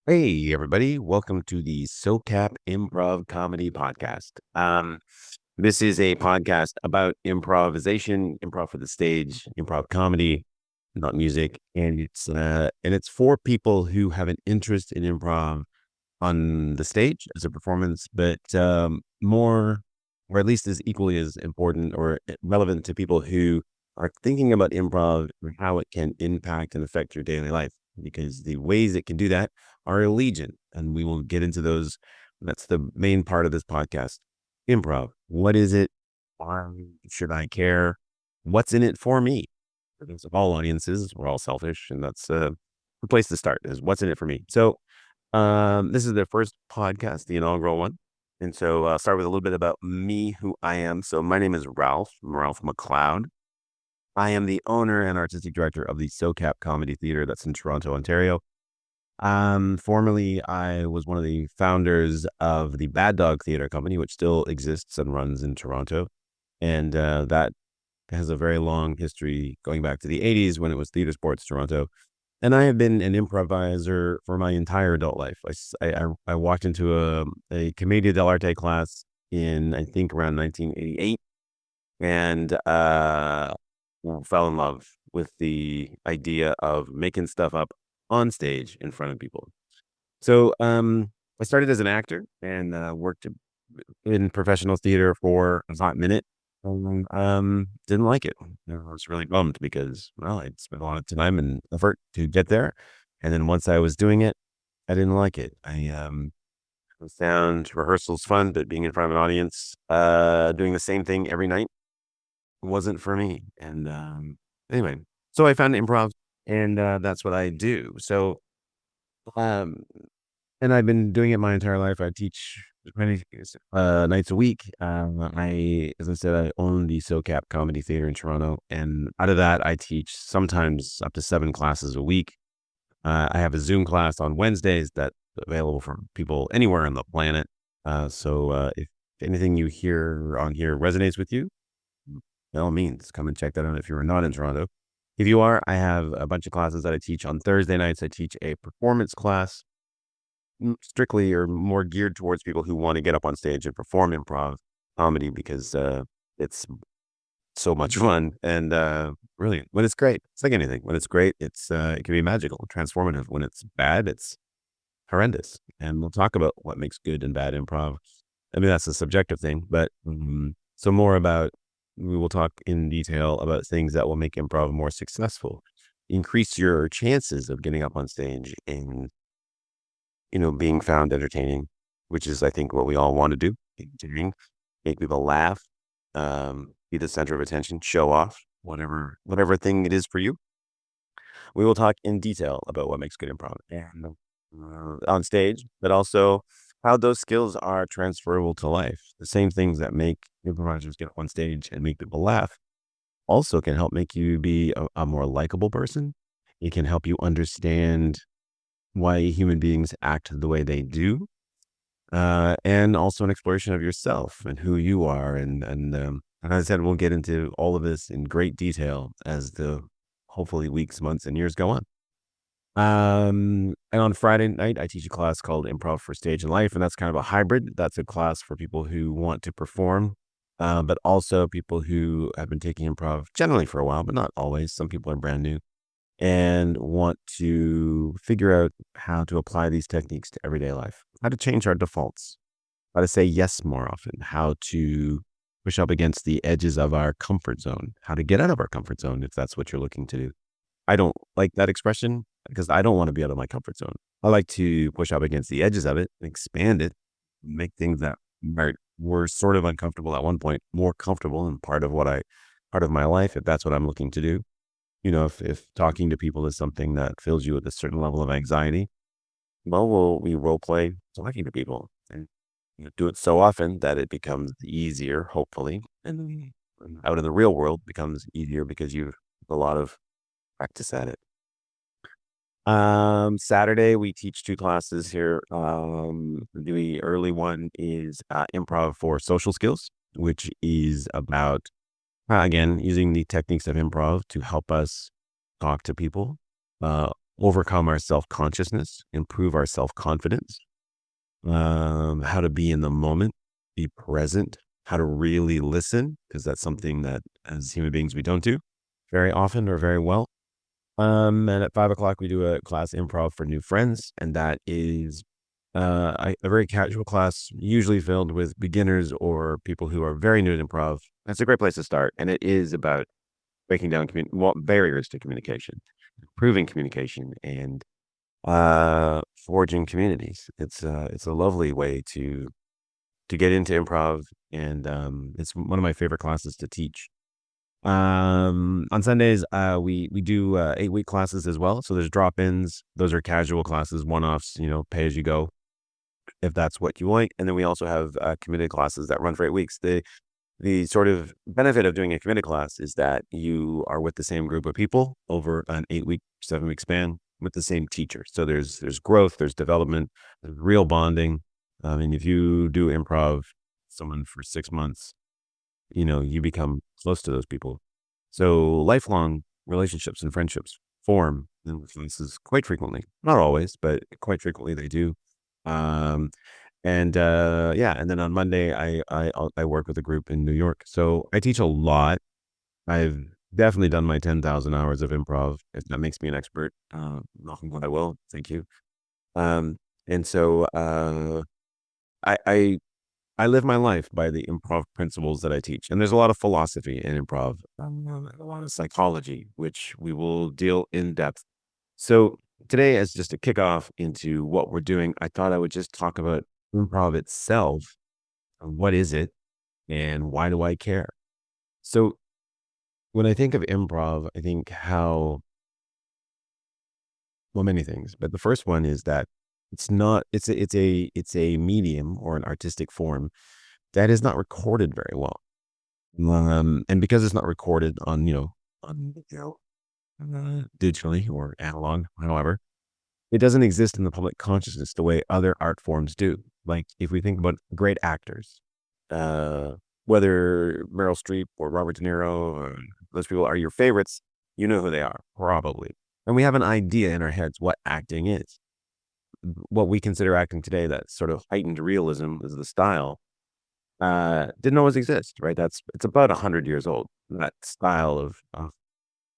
Hey, everybody. Welcome to the SoCap Improv Comedy Podcast. This is a podcast about improvisation, improv for the stage, improv comedy, not music. And it's for people who have an interest in improv on the stage as a performance, but more, or at least as equally as important or relevant to people who are thinking about improv and how it can impact and affect your daily life. Because the ways it can do that are legion, and we will get into those. That's the main part of this podcast. Improv. What is it? Why should I care? What's in it for me? Because of all audiences, we're all selfish, and that's the place to start. Is what's in it for me. So this is the first podcast, the inaugural one. And so I'll start with a little bit about me, who I am. So my name is Ralph. I'm Ralph MacLeod. I am the owner and artistic director of the SoCap Comedy Theater that's in Toronto, Ontario. Formerly, I was one of the founders of the Bad Dog Theater Company, which still exists and runs in Toronto. And that has a very long history going back to the 80s when it was Theater Sports Toronto. And I have been an improviser for my entire adult life. I walked into a Commedia dell'arte class in, I think, around 1988 and fell in love with the idea of making stuff up on stage in front of people. So I started as an actor and worked in professional theater for a hot minute. Didn't like it. I was really bummed because, well, I'd spent a lot of time and effort to get there. And then once I was doing it, I didn't like it. I found rehearsals fun, but being in front of an audience, doing the same thing every night wasn't for me. And anyway, so I found improv and that's what I do. So, um, and I've been doing it my entire life. I teach 20 nights a week. As I said, I own the SoCap Comedy Theater in Toronto, and out of that, I teach sometimes up to 7 classes a week. I have a Zoom class on Wednesdays that's available for people anywhere on the planet. So if anything you hear on here resonates with you, by all means, come and check that out if you're not in Toronto. If you are, I have a bunch of classes that I teach on Thursday nights. I teach a performance class strictly or more geared towards people who want to get up on stage and perform improv comedy because it's so much fun and brilliant. When it's great, it's like anything. When it's great, it can be magical, transformative. When it's bad, it's horrendous. And we'll talk about what makes good and bad improv. I mean, that's a subjective thing, but so more about we will talk in detail about things that will make improv more successful, increase your chances of getting up on stage and being found entertaining, which is, I think, what we all want to do. Entertaining, make people laugh, be the center of attention, show off, whatever thing it is for you. We will talk in detail about what makes good improv and on stage, but also how those skills are transferable to life. The same things that make improvisers get up on stage and make people laugh also can help make you be a more likable person. It can help you understand why human beings act the way they do, and also an exploration of yourself and who you are. And as I said, we'll get into all of this in great detail as the hopefully weeks, months, and years go on. And on Friday night, I teach a class called Improv for Stage and Life, and that's kind of a hybrid. That's a class for people who want to perform, but also people who have been taking improv generally for a while, but not always. Some people are brand new and want to figure out how to apply these techniques to everyday life, how to change our defaults, how to say yes more often, how to push up against the edges of our comfort zone, how to get out of our comfort zone if that's what you're looking to do. I don't like that expression because I don't want to be out of my comfort zone. I like to push up against the edges of it, expand it, make things that were sort of uncomfortable at one point more comfortable and part of my life, if that's what I'm looking to do. If talking to people is something that fills you with a certain level of anxiety, well, we role play talking to people and do it so often that it becomes easier, hopefully. And then out in the real world becomes easier because you've a lot of practice at it. Saturday, we teach 2 classes here. The early one is improv for social skills, which is about, again, using the techniques of improv to help us talk to people overcome our self-consciousness, improve our self-confidence, how to be in the moment, be present, how to really listen, because that's something that as human beings we don't do very often or very well. And at 5 o'clock, we do a class improv for new friends, and that is a very casual class, usually filled with beginners or people who are very new to improv. That's a great place to start, and it is about breaking down barriers to communication, improving communication, and forging communities. It's a lovely way to get into improv, and it's one of my favorite classes to teach. On Sundays, we do 8-week classes as well. So there's drop-ins. Those are casual classes, one-offs, pay as you go if that's what you like. And then we also have committed classes that run for 8 weeks. The sort of benefit of doing a committed class is that you are with the same group of people over an 8-week, 7-week span with the same teacher. So there's growth, there's development, there's real bonding. I mean, if you do improv someone for 6 months, you become close to those people. So lifelong relationships and friendships form in classes quite frequently. Not always, but quite frequently they do. Um, yeah, and then on Monday I work with a group in New York. So I teach a lot. I've definitely done my 10,000 hours of improv. If that makes me an expert, knock on wood, I will. Thank you. And so I I live my life by the improv principles that I teach. And there's a lot of philosophy in improv, a lot of psychology, which we will deal in depth. So today, as just a kickoff into what we're doing, I thought I would just talk about improv itself. What is it and why do I care? So when I think of improv, I think well, many things, but the first one is that it's not, it's a medium or an artistic form that is not recorded very well. And because it's not recorded on digitally or analog, however, it doesn't exist in the public consciousness the way other art forms do. Like if we think about great actors, uh, whether Meryl Streep or Robert De Niro, or those people are your favorites, you know who they are, probably. And we have an idea in our heads what acting is. What we consider acting today, that sort of heightened realism is the style, didn't always exist, right? It's about 100 years old, that style of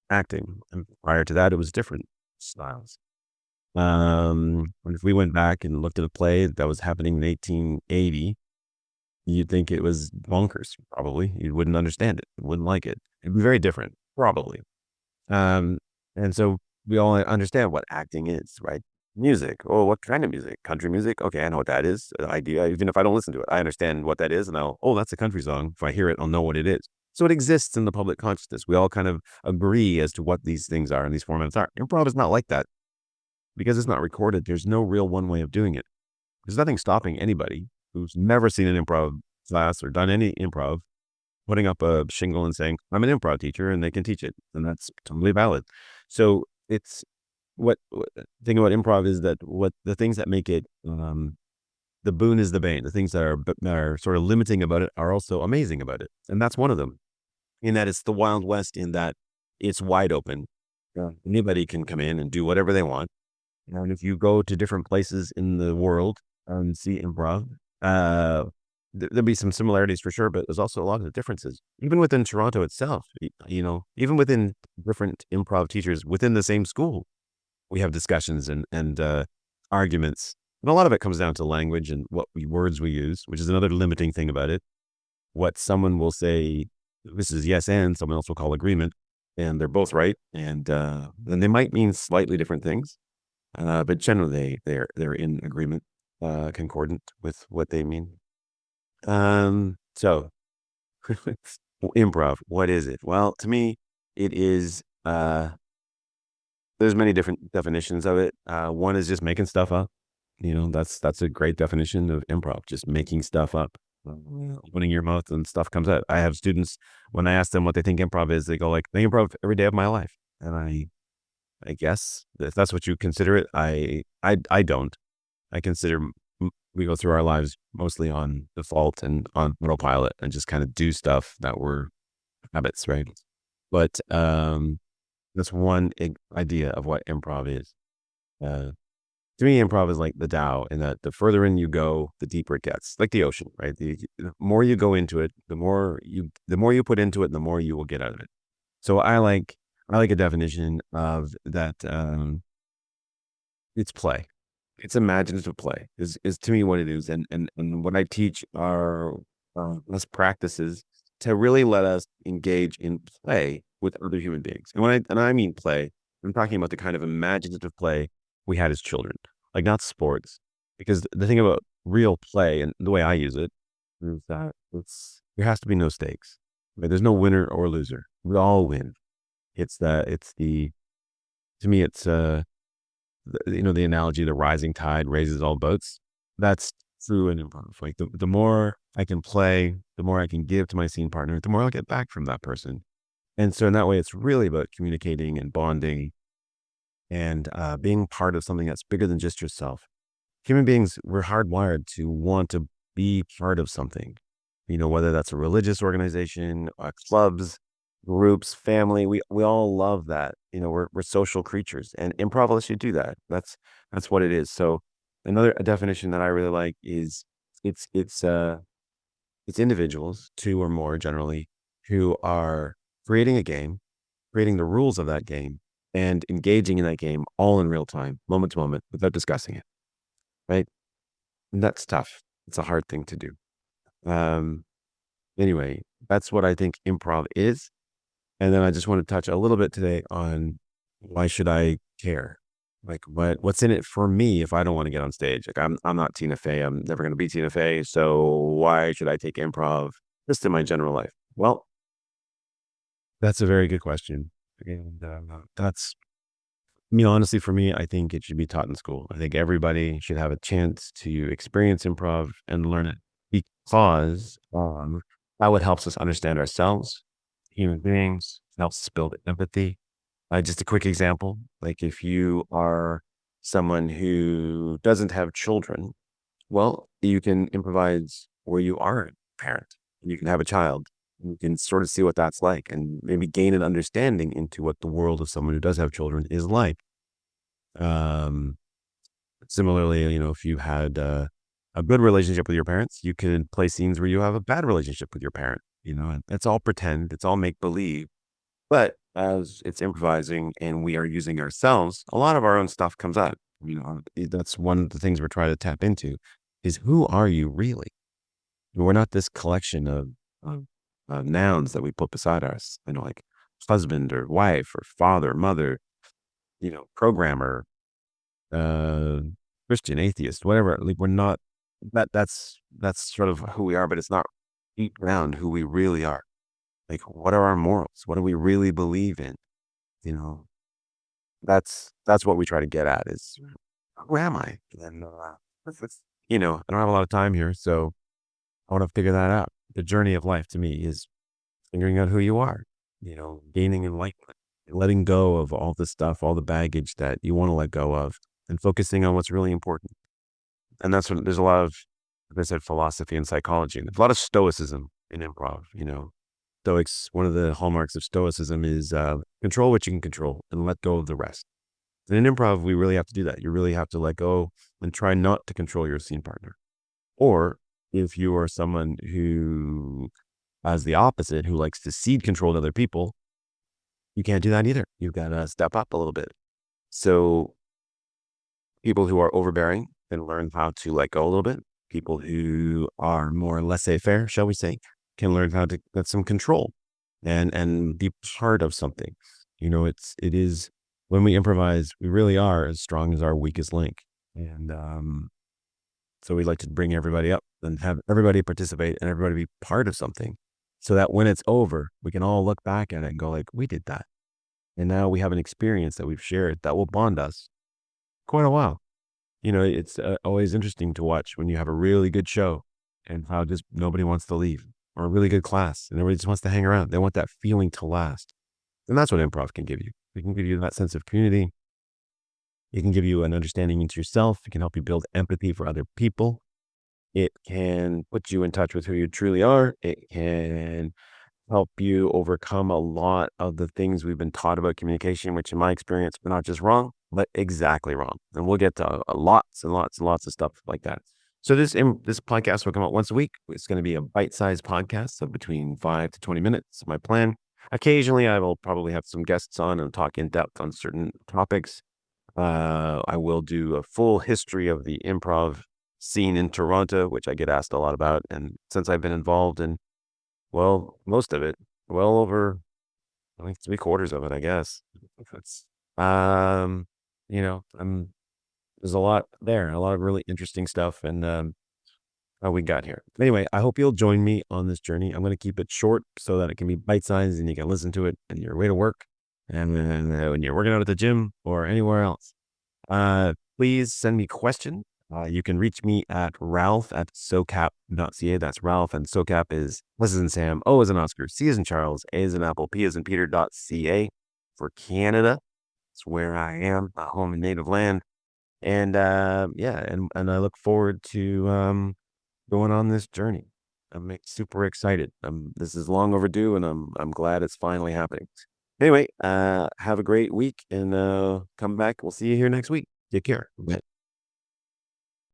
acting. And prior to that, it was different styles. And if we went back and looked at a play that was happening in 1880, you'd think it was bonkers, probably. You wouldn't understand it, wouldn't like it. It'd be very different, probably. Um, and so we all understand what acting is, right? Music. Oh, what kind of music? Country music? Okay, I know what that is. Idea. Even if I don't listen to it, I understand what that is, and that's a country song. If I hear it, I'll know what it is. So it exists in the public consciousness. We all kind of agree as to what these things are and these formats are. Improv is not like that because it's not recorded. There's no real one way of doing it. There's nothing stopping anybody who's never seen an improv class or done any improv putting up a shingle and saying, I'm an improv teacher and they can teach it. And that's totally valid. So it's what thing about improv is that what the things that make it, the boon is the bane. The things that are sort of limiting about it are also amazing about it. And that's one of them in that it's the Wild West, in that it's wide open. Yeah. Anybody can come in and do whatever they want. And if you go to different places in the world and see improv, uh, there'll be some similarities for sure, but there's also a lot of differences. Even within Toronto itself, even within different improv teachers within the same school, we have discussions and arguments. And a lot of it comes down to language and words we use, which is another limiting thing about it. What someone will say, this is yes, and someone else will call agreement, and they're both right. And then they might mean slightly different things. But generally they're in agreement, concordant with what they mean. So improv, what is it? Well, to me, it is, there's many different definitions of it. One is just making stuff up. That's a great definition of improv, just making stuff up. Opening your mouth and stuff comes out. I have students, when I ask them what they think improv is, they go like, I improv every day of my life. And I guess if that's what you consider it, I don't. I consider we go through our lives mostly on default and on autopilot and just kind of do stuff that were habits, right? But that's one idea of what improv is. Uh, to me, improv is like the Tao, in that the further in you go, the deeper it gets, like the ocean, right? The more you go into it, the more you put into it, the more you will get out of it. So I like a definition of that. It's play. It's imaginative play is to me what it is, and what I teach are us practices to really let us engage in play with other human beings. And I mean play, I'm talking about the kind of imaginative play we had as children, like not sports. Because the thing about real play and the way I use it is that there has to be no stakes. Right? There's no winner or loser. We all win. It's the to me it's the analogy, the rising tide raises all boats. That's true in improv. Like the more I can play, the more I can give to my scene partner, the more I'll get back from that person. And so in that way, it's really about communicating and bonding and being part of something that's bigger than just yourself. Human beings, we're hardwired to want to be part of something, whether that's a religious organization, clubs, groups, family. We all love that. We're social creatures, and improv lets you do that. That's what it is. So another definition that I really like is it's it's uh it's individuals, two or more generally, who are creating a game, creating the rules of that game, and engaging in that game all in real time, moment to moment, without discussing it. Right? And that's tough. It's a hard thing to do. Um, anyway, that's what I think improv is. And then I just want to touch a little bit today on why should I care? Like what's in it for me if I don't want to get on stage? Like I'm not Tina Fey. I'm never going to be Tina Fey. So why should I take improv just in my general life? Well, that's a very good question. And that's honestly, for me, I think it should be taught in school. I think everybody should have a chance to experience improv and learn it because how it helps us understand ourselves, human beings, helps us build empathy. Just a quick example, like if you are someone who doesn't have children, well, you can improvise where you are a parent and you can have a child. You can sort of see what that's like and maybe gain an understanding into what the world of someone who does have children is like. Um, Similarly, if you had a good relationship with your parents, you could play scenes where you have a bad relationship with your parent, and it's all pretend, it's all make believe. But as it's improvising and we are using ourselves, a lot of our own stuff comes out. That's one of the things we're trying to tap into is who are you really? We're not this collection of nouns that we put beside us, like husband or wife or father, mother, programmer, uh, Christian, atheist, whatever. Like we're not that's sort of who we are, but it's not deep down who we really are. Like, what are our morals? What do we really believe in? You know, that's what we try to get at is who am I? And I don't have a lot of time here, so I want to figure that out. The journey of life to me is figuring out who you are, gaining enlightenment, letting go of all the stuff, all the baggage that you want to let go of, and focusing on what's really important. And that's what there's a lot of, like I said, philosophy and psychology, and there's a lot of stoicism in improv. Stoics, one of the hallmarks of stoicism is control what you can control and let go of the rest. And in improv, we really have to do that. You really have to let go and try not to control your scene partner. Or if you are someone who has the opposite, who likes to cede control to other people, you can't do that either. You've got to step up a little bit. So people who are overbearing can learn how to let go a little bit. People who are more laissez-faire, shall we say, can learn how to get some control and be part of something. It is when we improvise, we really are as strong as our weakest link. And so we like to bring everybody up and have everybody participate and everybody be part of something so that when it's over, we can all look back at it and go like, we did that. And now we have an experience that we've shared that will bond us quite a while. It's always interesting to watch when you have a really good show and how just nobody wants to leave, or a really good class and everybody just wants to hang around. They want that feeling to last. And that's what improv can give you. It can give you that sense of community. It can give you an understanding into yourself. It can help you build empathy for other people. It can put you in touch with who you truly are. It can help you overcome a lot of the things we've been taught about communication, which in my experience are not just wrong, but exactly wrong. And we'll get to lots and lots and lots of stuff like that. So this podcast will come out once a week. It's going to be a bite-sized podcast, so between 5 to 20 minutes. My plan. Occasionally, I will probably have some guests on and talk in depth on certain topics. I will do a full history of the improv scene in Toronto, which I get asked a lot about. And since I've been involved in, well, most of it, well over, I think 3/4 of it, I guess. That's, um, there's a lot there, a lot of really interesting stuff. And how we got here. Anyway, I hope you'll join me on this journey. I'm going to keep it short so that it can be bite-sized and you can listen to it on your way to work and when you're working out at the gym or anywhere else. Please send me questions. You can reach me at ralph@socap.ca. That's Ralph, and SoCap is S as in Sam, O as in Oscar, C as in Charles, A as in Apple, P as in Peter.ca for Canada. It's where I am, my home and native land. And and I look forward to going on this journey. I'm super excited. This is long overdue, and I'm glad it's finally happening. Anyway, have a great week, and come back. We'll see you here next week. Take care. Bye.